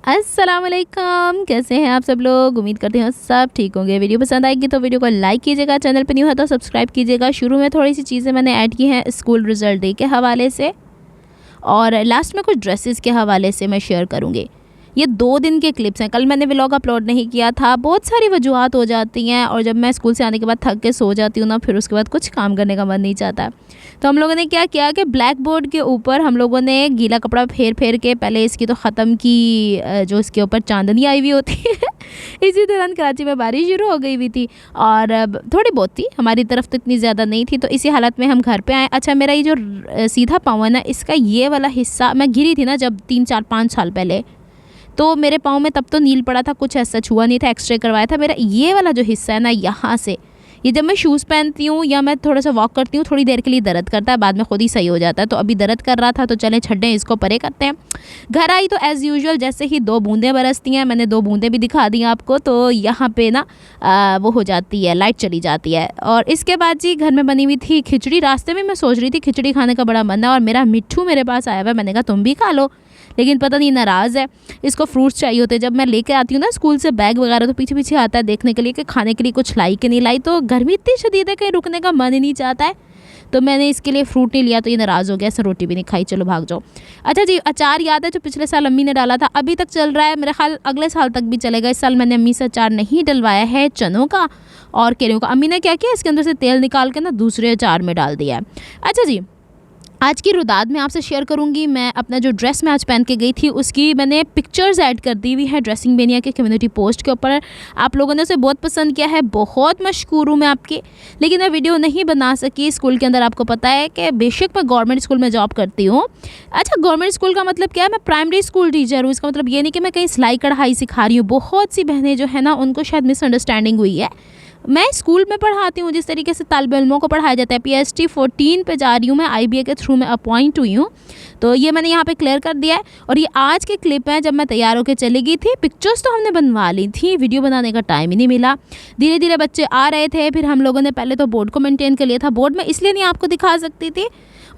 अस्सलामुअलैकुम, कैसे हैं आप सब लोग। उम्मीद करते हैं सब ठीक होंगे। वीडियो पसंद आएगी तो वीडियो को लाइक कीजिएगा, चैनल पे न्यू है तो सब्सक्राइब कीजिएगा। शुरू में थोड़ी सी चीज़ें मैंने ऐड की हैं स्कूल रिज़ल्ट डे के हवाले से, और लास्ट में कुछ ड्रेसेस के हवाले से मैं शेयर करूँगी। ये 2 दिन के क्लिप्स हैं। कल मैंने व्लॉग अपलोड नहीं किया था, बहुत सारी वजूहत हो जाती हैं, और जब मैं स्कूल से आने के बाद थक के सो जाती हूँ ना, फिर उसके बाद कुछ काम करने का मन नहीं चाहता। तो हम लोगों ने क्या किया कि ब्लैक बोर्ड के ऊपर हम लोगों ने गीला कपड़ा फेर फेर के पहले इसकी तो ख़त्म की, जो इसके ऊपर चांदनी आई हुई होती है इसी दौरान कराची में बारिश शुरू हो गई हुई थी, और थोड़ी बहुत थी, हमारी तरफ तो इतनी ज़्यादा नहीं थी। तो इसी हालत में हम घर पे आए। अच्छा, मेरा ये जो सीधा पाँव है ना, इसका ये वाला हिस्सा, मैं गिरी थी ना जब 3, 4, 5 साल पहले, तो मेरे पाँव में तब तो नील पड़ा था, कुछ ऐसा छुआ नहीं था, एक्सरे करवाया था। मेरा ये वाला जो हिस्सा है ना, यहाँ से ये जब मैं शूज़ पहनती हूँ या मैं थोड़ा सा वॉक करती हूँ, थोड़ी देर के लिए दर्द करता है, बाद में खुद ही सही हो जाता है। तो अभी दर्द कर रहा था तो चलें छड्डें, इसको परे करते हैं। घर आई तो एज़ यूजुअल जैसे ही 2 बूंदें बरसती हैं, मैंने 2 बूंदें भी दिखा दी आपको, तो यहाँ पे ना वो हो जाती है, लाइट चली जाती है। और इसके बाद जी घर में बनी हुई थी खिचड़ी। रास्ते में मैं सोच रही थी खिचड़ी खाने का बड़ा मन है, और मेरा मिट्ठू मेरे पास आया हुआ है। मैंने कहा तुम भी खा लो, लेकिन पता नहीं नाराज़ है, इसको फ्रूट्स चाहिए होते हैं। जब मैं लेके आती हूँ ना स्कूल से बैग वगैरह, तो पीछे पीछे आता है देखने के लिए कि खाने के लिए कुछ लाई कि नहीं लाई। तो गर्मी इतनी शदीद है, कहीं रुकने का मन ही नहीं चाहता है, तो मैंने इसके लिए फ्रूट नहीं लिया, तो ये नाराज़ हो गया, ऐसे रोटी भी नहीं खाई, चलो भाग जाओ। अच्छा जी, अचार याद है जो पिछले साल अम्मी ने डाला था, अभी तक चल रहा है, मेरा ख्याल अगले साल तक भी चलेगा। इस साल मैंने अम्मी से अचार नहीं डलवाया है, चनों का और केलों का। अम्मी ने क्या किया, इसके अंदर से तेल निकाल के ना दूसरे अचार में डाल दिया है। अच्छा जी, आज की रुदाद में आपसे शेयर करूंगी। मैं अपना जो ड्रेस मैं आज पहन के गई थी, उसकी मैंने पिक्चर्स ऐड कर दी हुई है ड्रेसिंग बेनिया के कम्युनिटी पोस्ट के ऊपर। आप लोगों ने उसे बहुत पसंद किया है, बहुत मशकूर हूँ मैं आपकी। लेकिन मैं वीडियो नहीं बना सकी स्कूल के अंदर। आपको पता है कि बेशक मैं गवर्नमेंट स्कूल में जॉब करती हूँ। अच्छा, गवर्नमेंट स्कूल का मतलब क्या है, मैं प्राइमरी स्कूल टीचर हूँ। इसका मतलब ये नहीं कि मैं कहीं सिलाई कढ़ाई सिखा रही हूँ। बहुत सी बहनें जो है ना, उनको शायद मिसअंडरस्टैंडिंग हुई है। मैं स्कूल में पढ़ाती हूँ जिस तरीके से तालिब इल्मों को पढ़ाया जाता है। PhD 14 पे जा रही हूँ मैं, IBA के थ्रू मैं अपॉइंट हुई हूँ, तो ये मैंने यहाँ पे क्लियर कर दिया है। और ये आज के क्लिप है जब मैं तैयार होकर चली गई थी। पिक्चर्स तो हमने बनवा ली थी, वीडियो बनाने का टाइम ही नहीं मिला। धीरे धीरे बच्चे आ रहे थे, फिर हम लोगों ने पहले तो बोर्ड को मेनटेन कर लिया था। बोर्ड में इसलिए नहीं आपको दिखा सकती थी,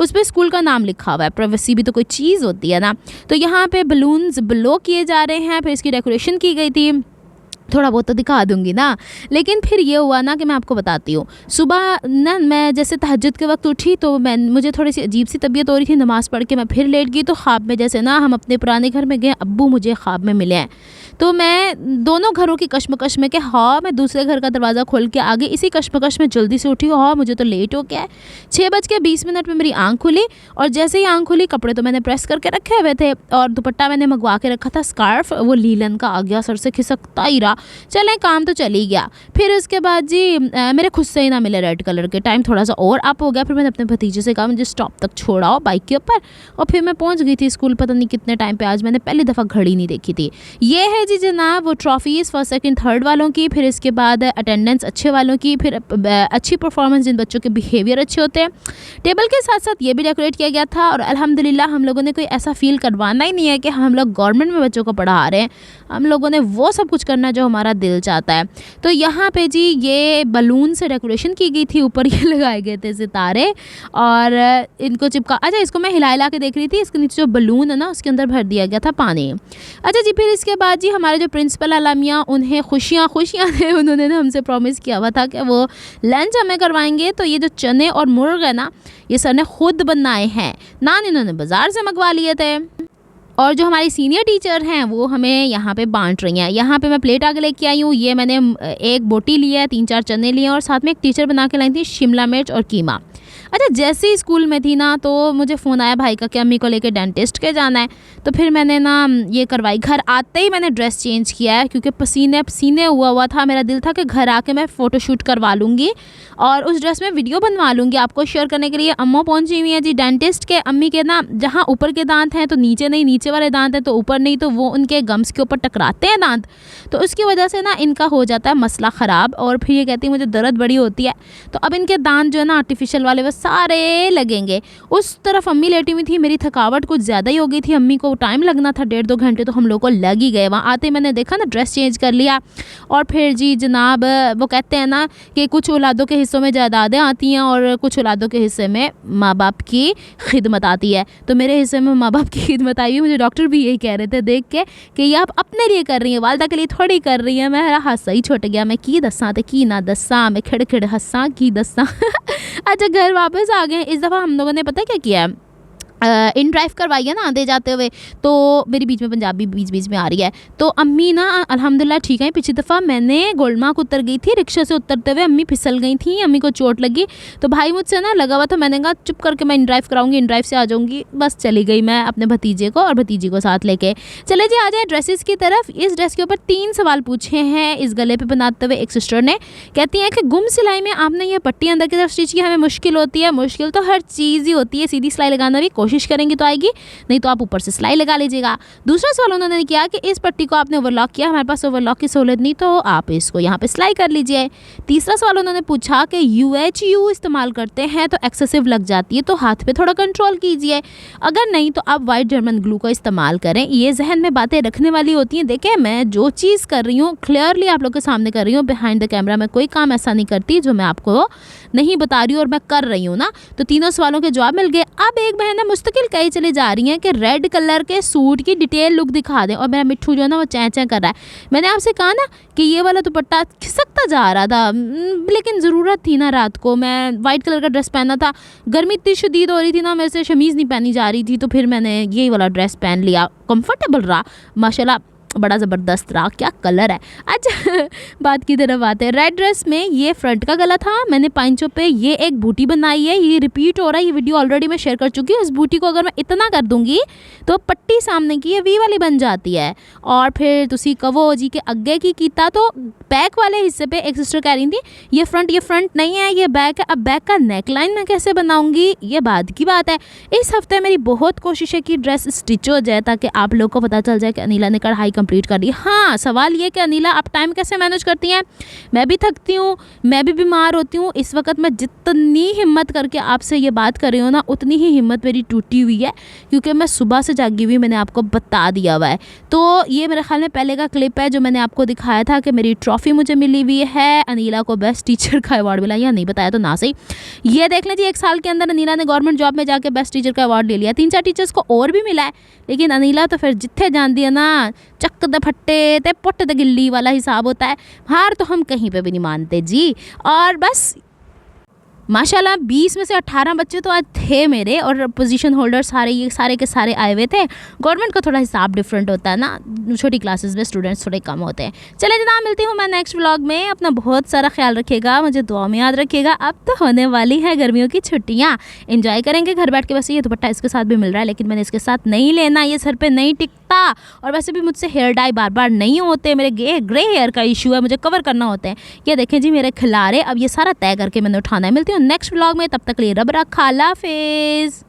उस पर स्कूल का नाम लिखा हुआ है, प्राइवेसी भी तो कोई चीज़ होती है ना। तो यहाँ पे बलून्स ब्लो किए जा रहे हैं, फिर इसकी डेकोरेशन की गई थी। थोड़ा बहुत तो दिखा दूंगी ना। लेकिन फिर ये हुआ ना कि मैं आपको बताती हूँ, सुबह ना मैं जैसे तहज्जुद के वक्त उठी, तो मुझे थोड़ी सी अजीब सी तबीयत हो रही थी। नमाज़ पढ़ के मैं फिर लेट गई, तो ख्वाब में जैसे ना हम अपने पुराने घर में गए, अब्बू मुझे ख्वाब में मिले हैं। तो मैं दोनों घरों की कश्मकश में कि हाँ, मैं दूसरे घर का दरवाज़ा खोल के आ गई, इसी कश्मकश में जल्दी से उठी। हाँ, मुझे तो लेट हो गया है। 6:20 में मेरी आँख खुली, और जैसे ही आँख खुली, कपड़े तो मैंने प्रेस करके रखे हुए थे, और दुपट्टा मैंने मंगवा के रखा था, स्कार्फ वो लीलन का आ गया, सर से खिसकता ही रहा। चलें, काम तो चल ही गया। फिर उसके बाद जी मेरे खुद से ही ना मिले रेड कलर के, टाइम थोड़ा सा और अप हो गया। फिर मैंने अपने भतीजे से कहा मुझे स्टॉप तक छोड़ाओ बाइक के ऊपर, और फिर मैं पहुंच गई थी स्कूल पता नहीं कितने टाइम पे। आज मैंने पहली दफ़ा घड़ी नहीं देखी थी। ये है जी जनाब वो ट्रॉफीज़ 1st, 2nd, 3rd वालों की, फिर इसके बाद अटेंडेंस अच्छे वालों की, फिर अच्छी परफॉर्मेंस जिन बच्चों के बिहेवियर अच्छे होते हैं। टेबल के साथ साथ ये भी डेकोरेट किया गया था, और अल्हम्दुलिल्लाह हम लोगों ने कोई ऐसा फील करवाना ही नहीं है कि हम लोग गवर्नमेंट में बच्चों को पढ़ा रहे हैं। हम लोगों ने वो सब कुछ करना जो हमारा दिल चाहता है। तो यहाँ पे जी ये बलून से डेकोरेशन की गई थी, ऊपर ये लगाए गए थे सितारे, और इनको चिपका। अच्छा, इसको मैं हिला के देख रही थी, इसके नीचे जो बलून है ना, उसके अंदर भर दिया गया था पानी। अच्छा जी, फिर इसके बाद जी हमारे जो प्रिंसिपल आलमिया, उन्हें खुशियाँ थे। उन्होंने ना हमसे प्रॉमिस किया हुआ था कि वो लंच हमें करवाएंगे। तो ये जो चने और मुर्ग है ना, ये सर ने खुद बनाए हैं, नान इन्होंने बाज़ार से मंगवा लिए थे। और जो हमारी सीनियर टीचर हैं वो हमें यहाँ पे बांट रही हैं। यहाँ पे मैं प्लेट आगे लेके आई हूँ। ये मैंने एक बोटी लिया है, 3-4 चने लिए, और साथ में एक टीचर बना के लाई थी शिमला मिर्च और कीमा। अच्छा, जैसे ही स्कूल में थी ना, तो मुझे फ़ोन आया भाई का कि अम्मी को लेके डेंटिस्ट के जाना है। तो फिर मैंने ना ये करवाई। घर आते ही मैंने ड्रेस चेंज किया है, क्योंकि पसीने हुआ था। मेरा दिल था कि घर आके मैं फ़ोटोशूट करवा लूँगी और उस ड्रेस में वीडियो बनवा लूँगी आपको शेयर करने के लिए। अम्मा पहुँची हुई है जी डेंटिस्ट के। अम्मी के ना जहाँ ऊपर के दांत हैं तो नीचे नहीं, नीचे वाले दांत हैं तो ऊपर नहीं, तो वो उनके गम्स के ऊपर टकराते हैं दांत, तो उसकी वजह से ना इनका हो जाता है मसला ख़राब। और फिर ये कहती है मुझे दर्द बड़ी होती है। तो अब इनके दांत जो है ना आर्टिफिशियल वाले वो सारे लगेंगे। उस तरफ अम्मी लेटी हुई थी, मेरी थकावट कुछ ज़्यादा ही हो गई थी, अम्मी को टाइम लगना था 1.5-2 घंटे, तो हम लोग को लग ही गए। वहाँ आते मैंने देखा ना ड्रेस चेंज कर लिया और फिर जी जनाब वो कहते हैं ना कि कुछ औलादों के हिस्सों में जायदादें आती हैं और कुछ औलादों के हिस्से में माँ बाप की खिदमत आती है। तो मेरे हिस्से में माँ बाप की खिदमत आई हुई, मुझे डॉक्टर भी यही कह रहे थे देख के कि ये आप अपने लिए कर रही हैं, वालदा के लिए थोड़ी कर रही हैं। मेरा हादसा ही छुट गया, मैं की दसा तो की ना दसा, मैं खिड़ खिड़ हंसा की दसा। अच्छा घर वापस आ गए। इस दफ़ा हम लोगों ने पता क्या किया, इन ड्राइव करवाई है ना आते जाते हुए, तो मेरी बीच में पंजाबी बीच में आ रही है, तो अम्मी ना अल्हम्दुलिल्लाह ठीक है। पिछली दफ़ा मैंने गोलमार्ग उतर गई थी, रिक्शा से उतरते हुए अम्मी फिसल गई थी, अम्मी को चोट लगी, तो भाई मुझसे ना लगा हुआ था, मैंने कहा चुप करके मैं इन ड्राइव कराऊंगी, इन ड्राइव से आ जाऊँगी, बस चली गई मैं अपने भतीजे को और भतीजी को साथ लेके। चले जी आ जाए ड्रेसेस की तरफ। इस ड्रेस के ऊपर 3 सवाल पूछे हैं इस गले पर बनाते हुए एक सिस्टर ने। कहती हैं कि गुम सिलाई में आपने ये पट्टी अंदर की तरफ स्टिच की, हमें मुश्किल होती है। मुश्किल तो हर चीज़ ही होती है, सीधी सिलाई लगाना भी कोशिश करेंगी तो आएगी, नहीं तो आप ऊपर से सिलाई लगा लीजिएगा। दूसरा सवाल उन्होंने किया कि इस पट्टी को आपने ओवरलॉक किया, हमारे पास ओवरलॉक की सहूलत नहीं, तो आप इसको यहाँ पे सिलाई कर लीजिए। तीसरा सवाल उन्होंने पूछा कि UHU इस्तेमाल करते हैं तो एक्सेसिव लग जाती है, तो हाथ पे थोड़ा कंट्रोल कीजिए, अगर नहीं तो आप वाइट जर्मन ग्लू का इस्तेमाल करें। ये जहन में बातें रखने वाली होती हैं। देखें मैं जो चीज़ कर रही हूँ क्लियरली आप लोग के सामने कर रही हूँ, बिहाइंड द कैमरा मैं कोई काम ऐसा नहीं करती जो मैं आपको नहीं बता रही हूँ, और मैं कर रही हूँ ना। तो तीनों सवालों के जवाब मिल गए। अब एक बहन है मुस्तकिल कही चली जा रही हैं कि रेड कलर के सूट की डिटेल लुक दिखा दें, और मेरा मिट्ठू जो है ना वो चैं चैं कर रहा है। मैंने आपसे कहा ना कि ये वाला दुपट्टा खिसकता जा रहा था, लेकिन ज़रूरत थी ना, रात को मैं वाइट कलर का ड्रेस पहना था, गर्मी इतनी शदीद हो रही थी ना, मेरे से शमीज़ नहीं पहनी जा रही थी, तो फिर मैंने यही वाला ड्रेस पहन लिया, कंफर्टेबल रहा माशाल्लाह, बड़ा ज़बरदस्त रहा, क्या कलर है। अच्छा बात की तरफ आते हैं। रेड ड्रेस में ये फ्रंट का गला था, मैंने पाइंचों पे ये एक बूटी बनाई है, ये रिपीट हो रहा है, ये वीडियो ऑलरेडी मैं शेयर कर चुकी हूँ। इस बूटी को अगर मैं इतना कर दूंगी तो पट्टी सामने की ये वी वाली बन जाती है। और फिर तुसी कवो जी के अग्गे की कीता, तो बैक वाले हिस्से पे एक सिस्टर कह रही थी ये फ्रंट नहीं है, ये बैक है। अब बैक का नेक लाइन मैं कैसे बनाऊंगी, ये बाद की बात है। इस हफ्ते मेरी बहुत कोशिश है कि ड्रेस स्टिच हो जाए, ताकि आप लोग को पता चल जाए कि अनीला ने कढ़ाई कंप्लीट कर दी। हाँ सवाल ये कि अनीला आप टाइम कैसे मैनेज करती हैं। मैं भी थकती हूँ, मैं भी बीमार होती हूँ। इस वक्त मैं जितनी हिम्मत करके आपसे ये बात कर रही हूँ ना, उतनी ही हिम्मत मेरी टूटी हुई है, क्योंकि मैं सुबह से जागी हुई, मैंने आपको बता दिया हुआ है। तो ये मेरे ख्याल में पहले का क्लिप है जो मैंने आपको दिखाया था कि मेरी ट्रॉफी मुझे मिली हुई है, अनीला को बेस्ट टीचर का अवार्ड मिला, या नहीं बताया तो ना सही। ये देख लीजिए 1 साल के अंदर अनीला ने गवर्नमेंट जॉब में जाके बेस्ट टीचर का अवार्ड ले लिया। 3-4 टीचर्स को और भी मिला है, लेकिन अनीला तो फिर जिथे जान दिया ना, चक द फट्टे ते पुट द गिल्ली वाला हिसाब होता है। हार तो हम कहीं पे भी नहीं मानते जी। और बस माशाल्लाह 20 में से 18 बच्चे तो आज थे मेरे, और पोजीशन होल्डर सारे के सारे आए हुए थे। गवर्नमेंट का थोड़ा हिसाब डिफरेंट होता है ना, छोटी क्लासेस में स्टूडेंट्स थोड़े कम होते हैं। चले जनाब मिलती हूँ मैं नेक्स्ट व्लॉग में। अपना बहुत सारा ख्याल रखिएगा, मुझे दुआ में याद रखिएगा। अब तो होने वाली है गर्मियों की छुट्टियाँ, एंजॉय करेंगे घर बैठ के। वैसे ये दुपट्टा इसके साथ भी मिल रहा है, लेकिन मैंने इसके साथ नहीं लेना, ये सर पर नहीं टिकता, और वैसे भी मुझसे हेयर डाई बार बार नहीं होते, मेरे ग्रे हेयर का इशू है, मुझे कवर करना होते हैं। ये देखें जी मेरे खिलारे, अब ये सारा तय करके मैंने उठाना है। मिलती हूँ नेक्स्ट व्लॉग में, तब तक लिए रब रखा, अल्लाह हाफिज़।